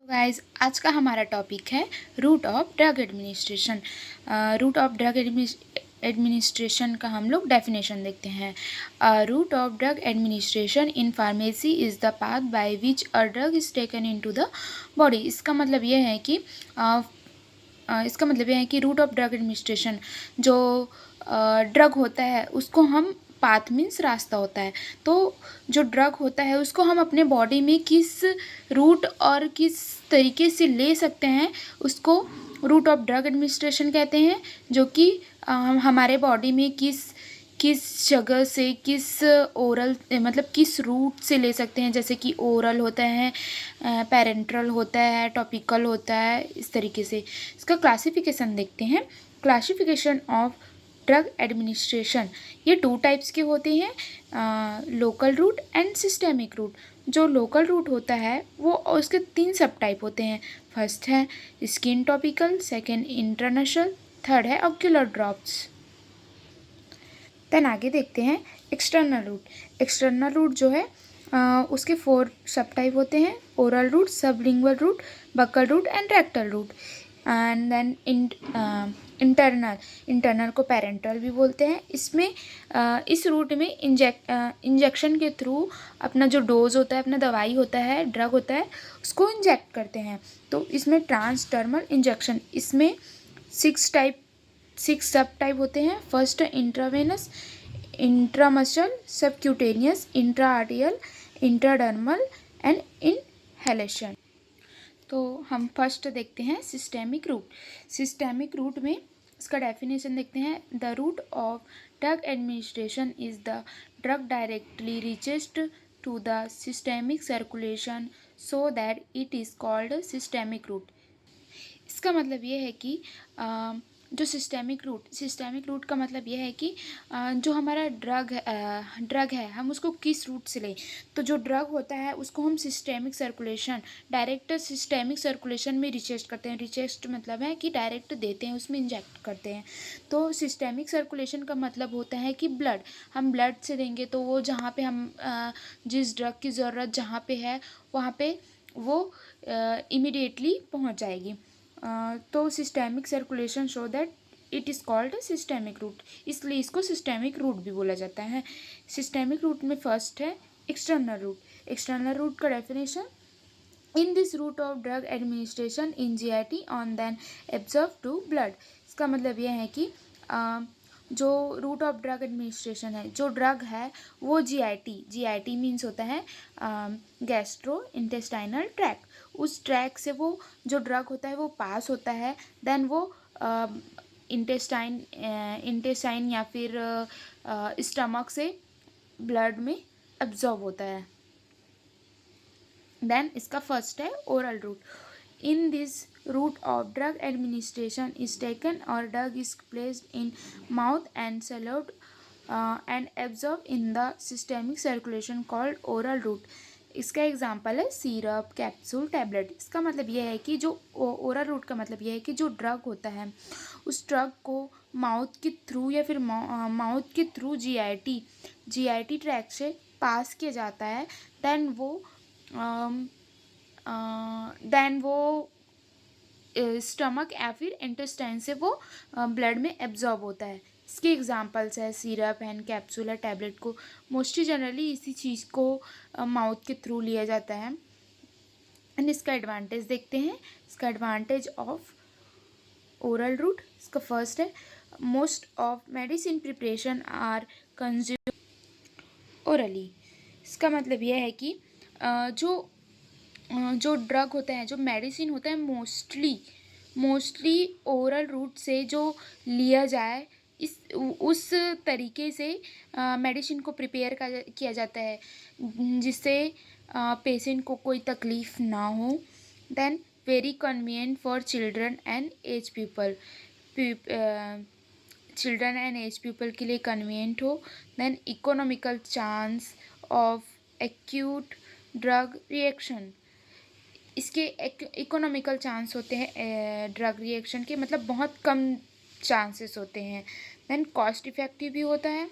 Guys, आज का हमारा टॉपिक है route of drug administration. Route of drug administration का हम लोग डेफिनेशन देखते हैं। Route of drug administration in pharmacy is drug by which a drug is taken into the body. इसका मतलब ये है कि रूट ऑफ ड्रग एडमिनिस्ट्रेशन जो ड्रग होता है उसको हम पाथ मीन्स रास्ता होता है, तो जो ड्रग होता है उसको हम अपने बॉडी में किस रूट और किस तरीके से ले सकते हैं उसको रूट ऑफ ड्रग एडमिनिस्ट्रेशन कहते हैं। जो कि हमारे बॉडी में किस किस जगह से किस ओरल मतलब किस रूट से ले सकते हैं, जैसे कि ओरल होता है, पैरेंट्रल होता है, टॉपिकल होता है, इस तरीके से। इसका क्लासिफिकेशन देखते हैं। क्लासिफिकेशन ऑफ ड्रग एडमिनिस्ट्रेशन, ये 2 टाइप्स के होते हैं, local route and systemic route. जो लोकल रूट होता है वो उसके 3 सब टाइप होते हैं। फर्स्ट है skin topical, second international, third है ऑक्यूलर ड्रॉप्स। देन आगे देखते हैं एक्सटर्नल रूट। एक्सटर्नल रूट जो है उसके 4 सब टाइप होते हैं, oral route, sublingual route, buccal route and rectal route. And then internal को पैरेंटल भी बोलते हैं। इसमें इस रूट में इंजेक्शन के थ्रू अपना जो डोज होता है, अपना दवाई होता है, ड्रग होता है, उसको इंजेक्ट करते हैं। तो इसमें ट्रांसडर्मल इंजेक्शन, इसमें 6 सब टाइप होते हैं। First intravenous, intramuscular, subcutaneous, intraarterial, intradermal and inhalation. तो हम फर्स्ट देखते हैं सिस्टेमिक रूट। सिस्टेमिक रूट में इसका डेफिनेशन देखते हैं। The route of drug administration is the drug directly reachest to the systemic circulation so that it is called systemic route. इसका मतलब ये है कि जो सिस्टेमिक रूट का मतलब ये है कि जो हमारा ड्रग है हम उसको किस रूट से लें। तो जो ड्रग होता है उसको हम systemic circulation, direct systemic circulation में रिचेस्ट करते हैं। रिचेस्ट मतलब है कि डायरेक्ट देते हैं, उसमें इंजेक्ट करते हैं। तो सिस्टेमिक सर्कुलेशन का मतलब होता है कि ब्लड, हम ब्लड से देंगे तो वो जहाँ पे हम जिस ड्रग की ज़रूरत जहाँ पे है वहाँ पे वो इमिडिएटली पहुँच जाएगी। तो systemic circulation show that it is called systemic route, इसलिए इसको सिस्टेमिक रूट भी बोला जाता है। सिस्टेमिक रूट में फर्स्ट है एक्सटर्नल रूट। एक्सटर्नल रूट का definition, in this route of drug administration in GIT on then absorb to blood. इसका मतलब यह है कि जो रूट ऑफ ड्रग एडमिनिस्ट्रेशन है, जो ड्रग है वो GIT मीन्स होता है गैस्ट्रो इंटेस्टाइनल ट्रैक, उस ट्रैक से वो जो ड्रग होता है वो पास होता है। देन वो इंटेस्टाइन या फिर स्टमक से ब्लड में एब्जॉर्ब होता है। देन इसका फर्स्ट है oral route. In this route of drug administration is taken or drug is placed in mouth and swallowed and absorbed in the systemic circulation called oral route। इसका example है syrup, capsule, tablet. इसका मतलब यह है कि जो oral route का मतलब यह है कि जो ड्रग होता है उस ड्रग को माउथ के थ्रू या फिर माउथ के थ्रू GIT ट्रैक से पास किया जाता है। देन वो स्टमक या फिर इंटेस्टाइन से वो ब्लड में एब्जॉर्ब होता है। इसके एग्जांपल्स है सिरप एंड कैप्सूल या टैबलेट को मोस्टली जनरली इसी चीज़ को माउथ के थ्रू लिया जाता है। एंड इसका एडवांटेज देखते हैं। इसका एडवांटेज ऑफ ओरल रूट, इसका फर्स्ट है most of medicine preparation are consume orally. इसका मतलब यह है कि जो ड्रग होता है, जो मेडिसिन होता है, मोस्टली ओरल रूट से जो लिया जाए उस तरीके से मेडिसिन को प्रिपेयर किया जाता है जिससे पेशेंट को कोई तकलीफ़ ना हो। Then very convenient for children and age people, के लिए कन्वीनियंट हो। Then economical chance of acute drug reaction, इसके इकोनॉमिकल चांस होते हैं ड्रग रिएक्शन के, मतलब बहुत कम चांसेस होते हैं। देन कॉस्ट इफ़ेक्टिव भी होता है।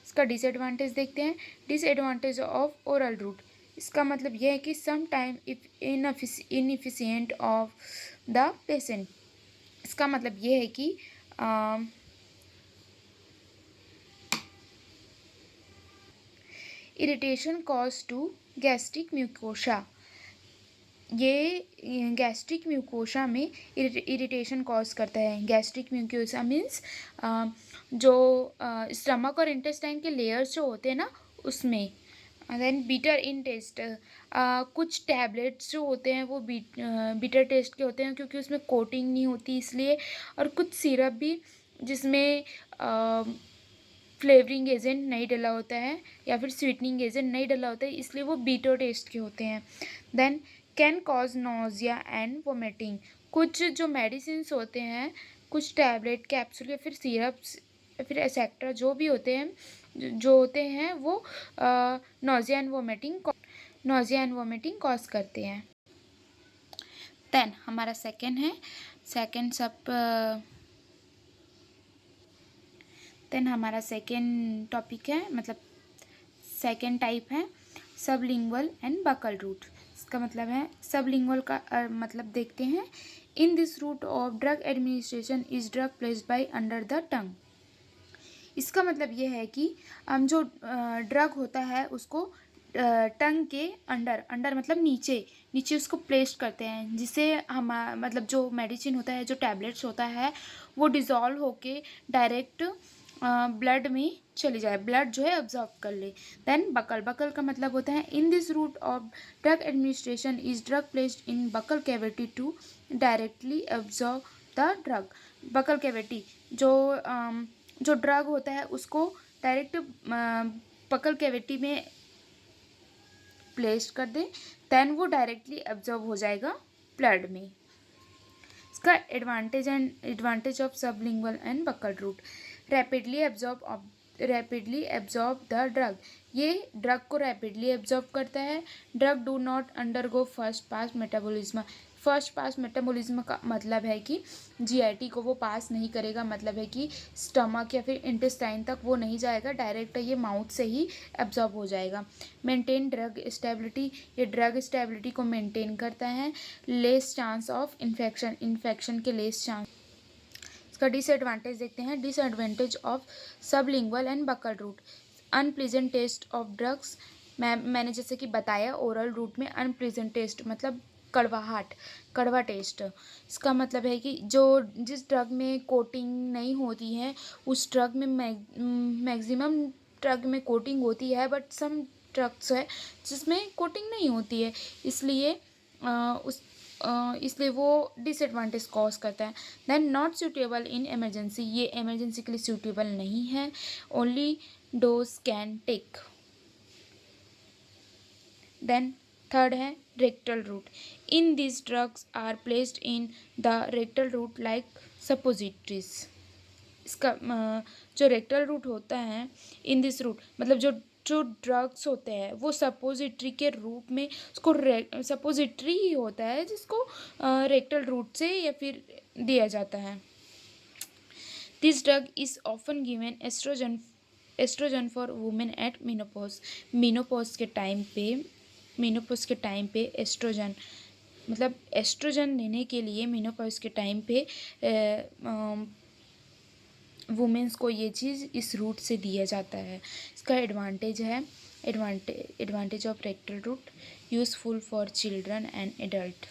इसका डिसएडवांटेज देखते हैं। डिसएडवांटेज ऑफ ओरल रूट, इसका मतलब यह है कि some time if inefficient of the patient. इसका मतलब ये है कि irritation cause to gastric mucosa. ये गैस्ट्रिक म्यूकोसा में इरिटेशन कॉज करता है। गैस्ट्रिक म्यूकोसा मीन्स जो स्टमक और इंटेस्टाइन के लेयर्स जो होते हैं ना, उसमें। देन बिटर इन टेस्ट, कुछ टैबलेट्स जो होते हैं वो बिटर टेस्ट के होते हैं क्योंकि उसमें कोटिंग नहीं होती इसलिए। और कुछ सिरप भी जिसमें फ्लेवरिंग एजेंट नहीं डला होता है या फिर स्वीटनिंग एजेंट नहीं डला होता है, इसलिए वो बिटर टेस्ट के होते हैं। Then can cause nausea and vomiting. कुछ जो मेडिसिन होते हैं, कुछ टैबलेट कैप्सूल या फिर सिरप्स या फिर एक्सेट्रा जो भी होते हैं, जो होते हैं वो नोजिया एंड वोमिटिंग कॉज करते हैं। देन हमारा सेकेंड है, देन हमारा सेकेंड टॉपिक है, मतलब सेकेंड टाइप है सबलिंगुअल एंड बकल रूट। इसका मतलब है सबलिंगुअल का मतलब देखते हैं। In this route of drug administration is drug placed by under the tongue. इसका मतलब ये है कि हम जो ड्रग होता है उसको टंग के अंडर मतलब नीचे उसको प्लेस करते हैं, जिससे हम मतलब जो मेडिसिन होता है, जो टैबलेट्स होता है, वो डिज़ोल्व होके डायरेक्ट ब्लड में चली जाए, ब्लड जो है ऑब्जॉर्व कर ले। देन बकल का मतलब होता है in this route of drug administration is drug placed in buccal cavity to directly absorb the drug. Buccal cavity जो ड्रग होता है उसको डायरेक्ट बकल कैविटी में प्लेस कर दे, देन वो डायरेक्टली एब्जॉर्ब हो जाएगा ब्लड में। इसका advantage of sublingual and buccal route, rapidly absorb the drug. ये ड्रग को रैपिडली एब्जॉर्ब करता है। Drug do not undergo first pass metabolism. First pass metabolism का मतलब है कि जीआईटी को वो पास नहीं करेगा, मतलब है कि स्टमक या फिर इंटेस्टाइन तक वो नहीं जाएगा, डायरेक्ट ये माउथ से ही एब्जॉर्ब हो जाएगा। मेंटेन ड्रग स्टेबिलिटी, ये ड्रग स्टेबिलिटी को मेंटेन करता है। लेस चांस ऑफ इन्फेक्शन के लेस चांस। इसका डिसएडवांटेज देखते हैं। Disadvantage of sublingual and buccal route, unpleasant taste of drugs. मैंने जैसे कि बताया ओरल रूट में अनप्लीजेंट टेस्ट मतलब कड़वा टेस्ट। इसका मतलब है कि जिस ड्रग में कोटिंग नहीं होती है उस ड्रग में मैक्सिमम ड्रग में कोटिंग होती है, बट सम ड्रग्स है जिसमें कोटिंग नहीं होती है, इसलिए वो डिसएडवांटेज कॉज करता है। Then not suitable in emergency, ये इमरजेंसी के लिए सूटेबल नहीं है। Only dose can take. Then third है rectal route. In this drugs are placed in the rectal route like suppositories. इसका जो रेक्टल रूट होता है, इन दिस रूट मतलब जो ड्रग्स होते हैं वो सपोजिटरी के रूप में, उसको सपोजिटरी ही होता है जिसको रेक्टल रूट से या फिर दिया जाता है। This drug is often given estrogen for women at menopause. Menopause के टाइम पे एस्ट्रोजन मतलब एस्ट्रोजन लेने के लिए मेनोपॉज के टाइम पे वुमेन्स को ये चीज़ इस रूट से दिया जाता है। इसका advantage of rectal route, useful for children and adult.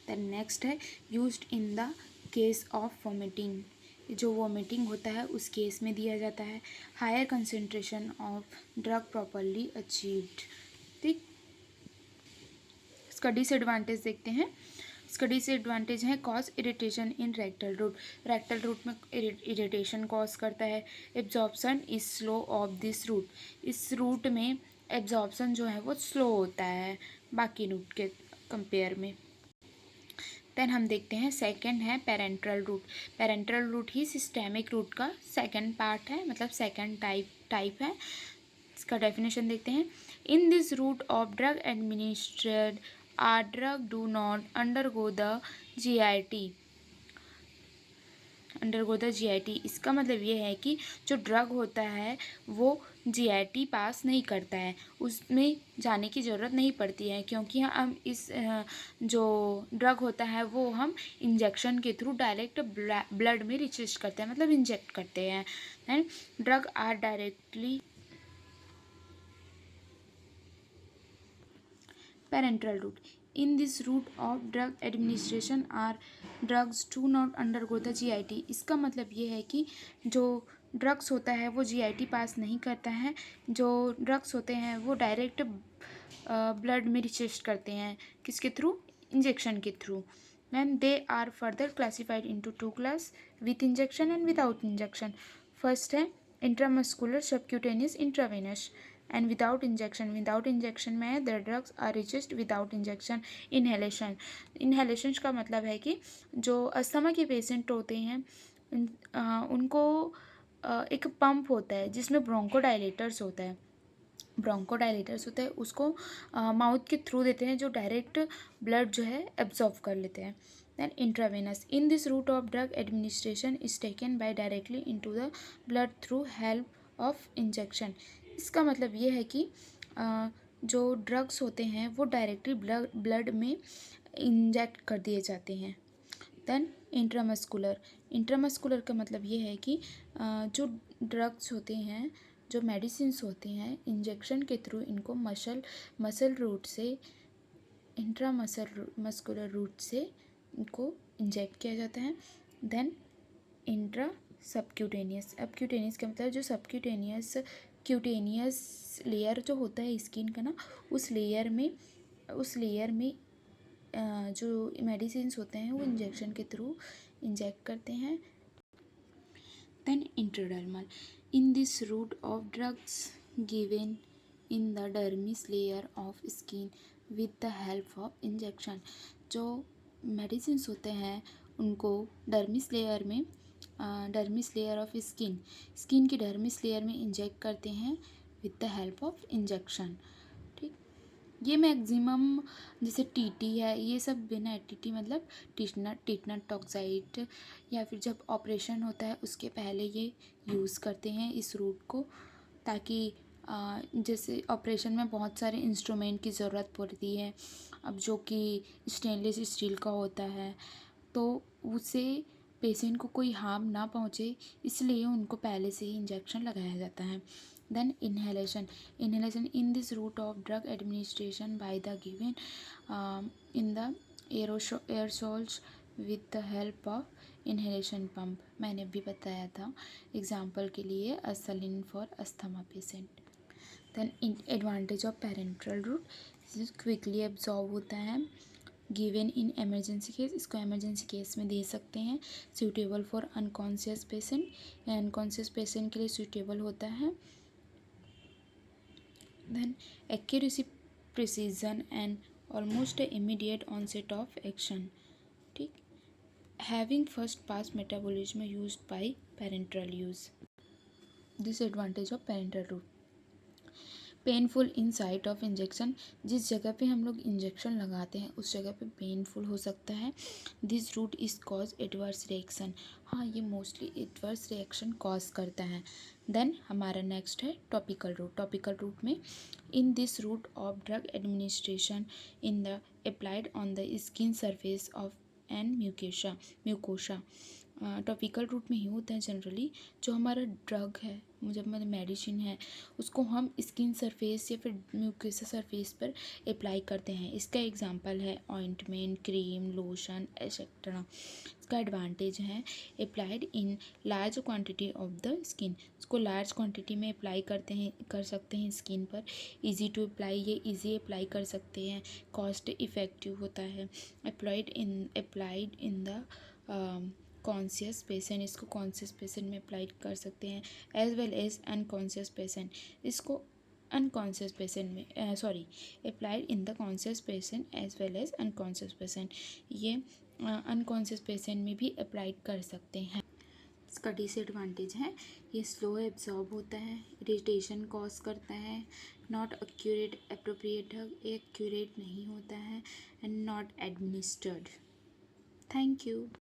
Then next है used in the case of vomiting, जो वोमिटिंग होता है उस केस में दिया जाता है। Higher concentration of drug properly achieved. ठीक, इसका डिसएडवांटेज देखते हैं। इसका डिसएडवांटेज है cause irritation in rectal route, rectal route में इरिटेशन कॉज करता है। Absorption is slow of this route, इस रूट में एब्जॉर्प्शन जो है वो स्लो होता है बाकी रूट के कंपेयर में। देन हम देखते हैं सेकंड है पेरेंट्रल रूट। पेरेंट्रल रूट ही सिस्टेमिक रूट का सेकंड पार्ट है, मतलब सेकंड टाइप है। इसका डेफिनेशन देखते हैं। In this route of drug administered are drug do not undergo the GIT. इसका मतलब ये है कि जो ड्रग होता है वो जीआईटी पास नहीं करता है, उसमें जाने की ज़रूरत नहीं पड़ती है, क्योंकि हम इस जो ड्रग होता है वो हम इंजेक्शन के थ्रू डायरेक्ट ब्लड में रिचार्ज करते हैं, मतलब इंजेक्ट करते हैं। And drug are directly parenteral route. In this route of drug administration are drugs do not undergo the GIT. इसका मतलब ये है कि जो ड्रग्स होता है वो GIT पास नहीं करता है, जो ड्रग्स होते हैं वो डायरेक्ट ब्लड में रिचार्ज करते हैं, किसके थ्रू? इंजेक्शन के through. Then they are further classified into two class, with injection and without injection. First है intramuscular, subcutaneous, intravenous and without injection. Without injection में the drugs are reached without injection. Inhalation, inhalation का मतलब है कि जो asthma के patient होते हैं उनको एक पंप होता है जिसमें ब्रोंकोडायलेटर्स होता है, ब्रोंकोडायलेटर्स होता है, उसको माउथ के थ्रू देते हैं, जो डायरेक्ट ब्लड जो है एब्जॉर्व कर लेते हैं। Then intravenous, in this route of drug administration is taken by directly into the blood through help of injection. इसका मतलब ये है कि जो ड्रग्स होते हैं वो डायरेक्टली ब्लड में इंजेक्ट कर दिए जाते हैं। दैन इंट्रामस्कुलर, इंट्रामस्कुलर का मतलब ये है कि जो ड्रग्स होते हैं, जो मेडिसिन्स होते हैं, इंजेक्शन के थ्रू इनको मसल रूट से, मस्कुलर रूट से इनको इंजेक्ट किया जाता है। देन इंट्रा सबक्यूटेनियस, सबक्यूटेनियस का मतलब जो क्यूटेनियस लेयर जो होता है स्किन का ना, उस लेयर में जो मेडिसिन्स होते हैं वो इंजेक्शन के थ्रू इंजेक्ट करते हैं। Then intradermal, in this route of drugs given in the dermis layer of skin with the help of injection. जो मेडिसिन्स होते हैं उनको डर्मिस लेयर ऑफ स्किन की डर्मिस लेयर में इंजेक्ट करते हैं with the help of injection. ठीक, ये मैक्सिमम जैसे टीटी है, ये सब बिना टीटी मतलब टिटनस टॉक्साइड, या फिर जब ऑपरेशन होता है उसके पहले ये यूज़ करते हैं इस रूट को, ताकि जैसे ऑपरेशन में बहुत सारे इंस्ट्रूमेंट की ज़रूरत पड़ती है, अब जो कि स्टेनलेस स्टील का होता है, तो उससे पेशेंट को कोई हार्म ना पहुँचे, इसलिए उनको पहले से ही इंजेक्शन लगाया जाता है। Then inhalation, in this route of drug administration by the given in the aerosols with the help of inhalation pump. मैंने भी बताया था एग्जाम्पल के लिए, Asthalin for asthma patient. Then advantage of parenteral route, quickly absorb होता है, given in emergency case, इसको emergency case में दे सकते हैं। Suitable for unconscious patient, unconscious patient के लिए सूटेबल होता है। Then accuracy, precision and almost immediate onset of action. ठीक, having first pass metabolism used by parenteral use. Disadvantage of parenteral route, painful in site of injection, जिस जगह पे हम लोग इंजेक्शन लगाते हैं उस जगह पे पेनफुल हो सकता है। This route is cause adverse reaction, हाँ ये मोस्टली एडवर्स रिएक्शन कॉज करता है। देन हमारा नेक्स्ट है टॉपिकल रूट। टॉपिकल रूट में in this route of drug administration in the applied on the skin surface of and mucosa. Topical route में ही होता है जनरली, जो हमारा ड्रग है, जब हमारी मेडिसिन है उसको हम स्किन सरफेस या फिर म्यूकोसा सरफेस पर अप्लाई करते हैं। इसका एग्जांपल है ऑइंटमेंट, क्रीम, लोशन एक्सेट्रा। इसका एडवांटेज है applied in large quantity of the skin, इसको लार्ज क्वांटिटी में अप्लाई कर सकते हैं स्किन पर। इजी टू अप्लाई, ये इजी अप्लाई कर सकते हैं। कॉस्ट इफ़ेक्टिव होता है। Applied in the conscious patient, इसको कॉन्शियस पेशेंट में अप्लाई कर सकते हैं। As well as unconscious patient, इसको अनकॉन्शियस पेशेंट में applied in the conscious patient as well as unconscious patient, ये अनकॉन्शियस पेशेंट में भी अप्लाई कर सकते हैं। इसका डिसएडवांटेज है ये स्लो एब्जॉर्ब होता है, इरिटेशन कॉज करता है, नॉट एक्यूरेट एप्रोप्रिएट, एक्यूरेट नहीं होता है, and not administered. Thank you.